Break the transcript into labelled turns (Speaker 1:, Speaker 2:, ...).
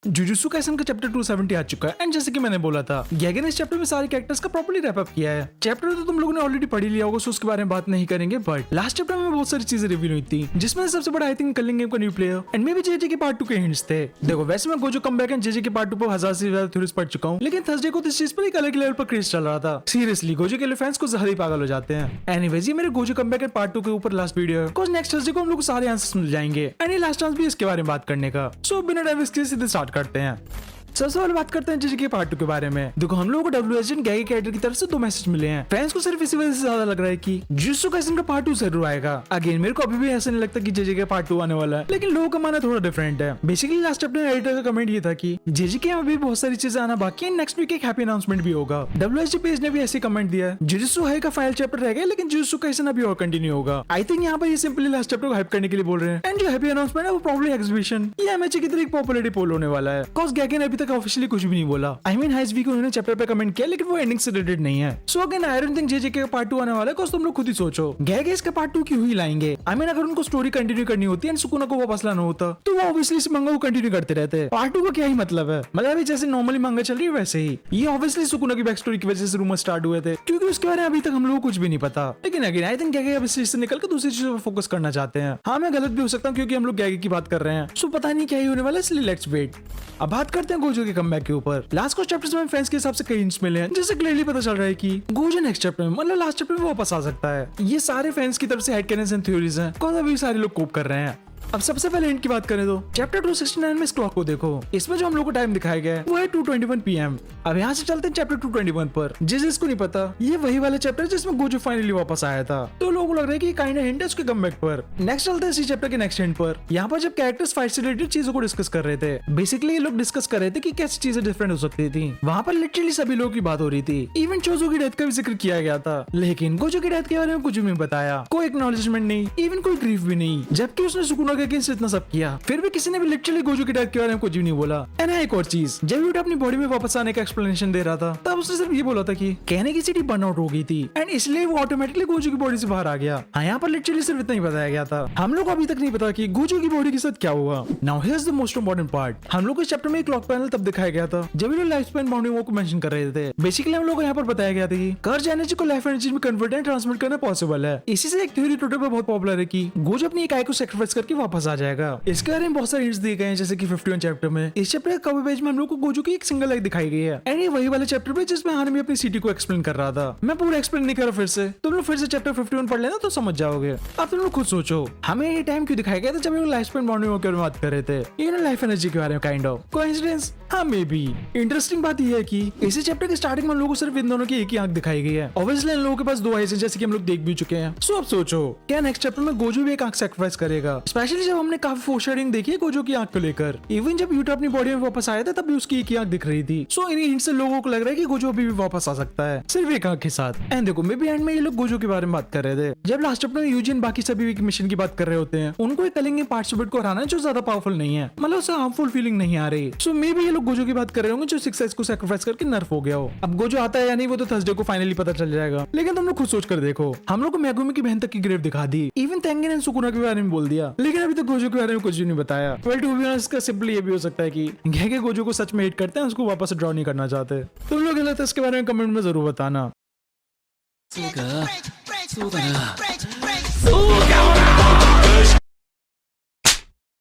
Speaker 1: Jujutsu Kaisen का chapter 270 आ चुका है एंड जैसे कि मैंने बोला था गैगे ने इस चैप्टर में सारे कैरेक्टर्स का प्रॉपर्ली रैप अप किया है। चैप्टर तो तुम लोगों ने ऑलरेडी पढ़ी लिया होगा, सो उसके बारे में बात नहीं करेंगे, बट लास्ट चैप्टर में बहुत सारी चीजें रिवील हुई थी जिसमें से सबसे बड़ा आई थिंक कलिंग गेम का न्यू प्लेयर एंड मे भी जेजे के पार्ट 2 के हिंट्स थे। देखो वैसे मैं गोजो कमबैक एंड जेजे के पार्ट 2 पर 1000 से ज्यादा थ्योरीज पढ़ चुका हूं, लेकिन थर्सडे को इस चीज पर एक अलग लेवल पर क्रेज चल रहा था। सीरियसली गोजो के लिए फैंस को ज्यादा ही पागल हो जाते हैं। एनीवेज ये मेरे गोजो कमबैक एंड पार्ट 2 के ऊपर लास्ट वीडियो है, बिकॉज़ नेक्स्ट थर्सडे को हम लोग को सारे आंसर्स मिल जाएंगे एंड ये लास्ट चांस भी इसके बारे में बात करने का। सो बिना टाइम वेस्ट किए सीधे स्टार्ट करते हैं। सबसे पहले बात करते हैं जेजे के पार्ट 2 के बारे में। देखो हम लोगों को डब्ल्यूएच एंड गैगे कैरेक्टर की तरफ से 2 मैसेज मिले हैं। फैंस को सिर्फ इसी वजह से ज्यादा लग रहा है कि जुजुत्सु काइसेन का पार्ट 2 जरूर आएगा। अगेन मेरे को अभी भी ऐसा नहीं लगता कि जेजे का पार्ट 2 आने वाला है, लेकिन लोगों का मानना थोड़ा डिफरेंट है। बेसिकली लास्ट चैप्टर में एडिटर का कमेंट ये था कि जेजे के अभी बहुत सारी चीजें आना बाकी है, नेक्स्ट वीक एक हैप्पी अनाउंसमेंट भी होगा। डब्ल्यूएच पेज ने भी ऐसे कमेंट दिया है, जुजुत्सु हाई का फाइनल चैप्टर रह गया लेकिन जुजुत्सु काइसेन अभी और कंटिन्यू होगा। आई थिंक यहाँ पर ये सिंपली लास्ट चैप्टर को हाइप करने के लिए बोल रहे हैं एंड जो हैप्पी अनाउंसमेंट है वो प्रॉब्लम एग्जीबिशन या एमएचए की तरह एक पॉपुलरिटी पोल होने वाला है। कॉज गैगे ने अभी तक ऑफिशियली कुछ भी नहीं बोला। आई मीन हाइस वीक उन्होंने चैप्टर पे कमेंट किया लेकिन वो एंडिंग से रिलेटेड नहीं है। So again I don't think JJ के पार्ट 2 आने वाला है, कॉज तुम लोग खुद ही सोचो गैगे इसका पार्ट 2 क्यों ही लाएंगे। आई मीन अगर उनको स्टोरी कंटिन्यू करनी होती एंड सुकुना को वापस लाना होता तो वो ऑब्वियसली इस मंगा को कंटिन्यू करते रहते। पार्ट 2 का क्या ही मतलब है, मतलब अभी जैसे नॉर्मली मंगा चल रही है वैसे ही। ये ऑब्वियसली सुकुना की बैक स्टोरी की वजह से रूमर स्टार्ट हुए थे, क्योंकि उसके बारे में अभी तक हम लोग को कुछ भी नहीं पता। लेकिन अगेन आई थिंक गैगे अब इस चीज से निकल कर दूसरी चीजों पर फोकस करना चाहते हैं। हाँ मैं गलत भी हो सकता हूँ क्योंकि हम लोग गैगे की बात कर रहे हैं, सो पता नहीं क्या ही होने वाला है, इसलिए लेट्स वेट। अब बात करते हैं गोजो के कमबैक के ऊपर। लास्ट कुछ चैप्टर्स में फैंस के हिसाब से कई हिंट्स मिले हैं जिससे क्लियरली पता चल रहा है कि गोजो नेक्स्ट चैप्टर में मतलब लास्ट चैप्टर में वापस आ सकता है। ये सारे फैंस की तरफ से हेडकैनन्स एंड थ्योरीज हैं, कौन अभी सारे लोग कोप कर रहे हैं। अब सबसे पहले हिंट की बात करें तो चैप्टर 269 में इस क्लॉक को देखो, इसमें जो हम लोग को टाइम दिखाया गया है वो है 2:21 PM। अब यहाँ से चलते हैं चैप्टर 221 पर। जिसको नहीं पता ये वही वाला चैप्टर है जिसमें गोजो फाइनली वापस आया था, तो लोगों को लग रहा है कि काइंड हिंट है उसके कमबैक पर। नेक्स्ट चलते हैं इसी चैप्टर के नेक्स्ट हिंट पर। यहाँ पर जब कैरेक्टर्स फाइट से रिलेटेड चीजों को डिस्कस कर रहे थे, बेसिकली ये लोग डिस्कस कर रहे थे कि कैसी चीजें डिफरेंट हो सकती थी। वहाँ पर लिटरली सभी लोगों की बात हो रही थी, इवन चोजो की डेथ का भी जिक्र किया गया था, लेकिन गोजो की डेथ के बारे में कुछ भी नहीं बताया, कोई एक्नॉलेजमेंट नहीं, इवन कोई ग्रीफ भी नहीं, जबकि उसने सुकुना के अगेंस्ट इतना सब किया। फिर भी किसी ने भी लिटरली गोजो की डेथ के बारे में कुछ भी नहीं बोला। एंड एक और चीज, जब यूटा अपनी बॉडी में वापस आने का एक्सप्लेनेशन दे रहा था तब उसने सिर्फ ये बोला था कि कहने की सिटी बर्न आउट हो गई थी एंड इसलिए वो ऑटोमेटिकली गोजो की बॉडी से बाहर आ गया। हाँ यहाँ पर लिटरली सिर्फ इतना ही बताया गया था। हम लोग को अभी तक नहीं पता कि गोजो की बॉडी के साथ क्या हुआ। Now here's the most important part. हम लोग को इस चैप्टर में एक क्लॉक पैनल तब दिखाया गया था जब ये लाइफ स्पैन बाउंड्री को मेंशन कर रहे थे। बेसिकली हम लोग को यहाँ पर बताया गया था कि कर्ज एनर्जी को लाइफ एनर्जी में कन्वर्ट एंड ट्रांसमिट करना पॉसिबल है। इसी से एक थ्योरी ट्विटर पर बहुत पॉपुलर है कि गोजो अपनी एक आई को सैक्रिफाइस करके वापस आ जाएगा। इसके बारे में बहुत सारे हिंट्स दिए गए हैं, जैसे कि 51 चैप्टर में। इस चैप्टर के कवर पेज में हम लोग को गोजो की एक सिंगल आई दिखाई गई है एंड ये वही वाले चैप्टर पे जिसमें हानमी अपनी सिटी को एक्सप्लेन कर रहा था। मैं पूरा एक्सप्लेन नहीं कर रहा, फिर से तुम लोग फिर से चैप्टर 51 पढ़ लेना तो समझ जाओगे। अब तुम लोग खुद सोचो हमें ये टाइम क्यों दिखाया गया था जब हम लाइफ स्पैन बाउंड्री के बारे में बात कर रहे थे, ये ना लाइफ एनर्जी के बारे में। Kind of coincidence? हाँ मे बी। इंटरेस्टिंग बात यह है कि इसी चैप्टर के स्टार्टिंग में हम लोगों को सिर्फ इन दोनों की एक ही आंख दिखाई गई है। ऑब्वियसली इन लोगों के पास 2 आईज हैं, जैसे कि हम लोग देख भी चुके हैं। सो अब सोचो क्या नेक्स्ट चैप्टर में गोजो भी एक आंख सैक्रिफाइस करेगा, स्पेशली जब हमने काफी फोरशेडोइंग देखी है गोजो की आंख को लेकर। इवन जब यूटा अपनी बॉडी में वापस आया था तब भी उसकी एक ही आंख दिख रही थी। सो इन हिंट से लोगों को लग रहा है कि गोजो अभी भी वापस आ सकता है सिर्फ एक आंख के साथ। एंड देखो मे बी एंड में ये लोग गोजो के बारे में बात कर रहे थे जब लास्ट चैप्टर में यूजिन बाकी सभी मिशन की बात कर रहे होते हैं। उनको एक कलिंग पार्टिसिपेट को हराना है जो ज्यादा पावरफुल नहीं है, मतलब उससे हार्मफुल फीलिंग नहीं आ रही। सो मे बी ये लोग गोजो की बात कर रहे होंगे जो 6 को सैक्रिफाइस करके नर्फ हो गया हो। अब गोजो आता है या नहीं वो तो थर्सडे को फाइनली पता चल जाएगा, लेकिन तुम लोग खुद सोच कर देखो, हम लोग को मेगुमी की बहन तक की ग्रेव दिखा दी, इवन तेंगेन एंड सुकुना के बारे में बोल दिया, लेकिन अभी तक गोजो के बारे में कुछ भी नहीं बताया। वेल टू बी ऑनेस्ट का सिंपली ये भी हो सकता है कि गैगे गोजो को सच में हिट करते हैं, उसको वापस ड्रॉ नहीं करना चाहते। तुम लोग गलत है इसके बारे में कमेंट में जरूर बताना।
Speaker 2: そうかそうだなそうだな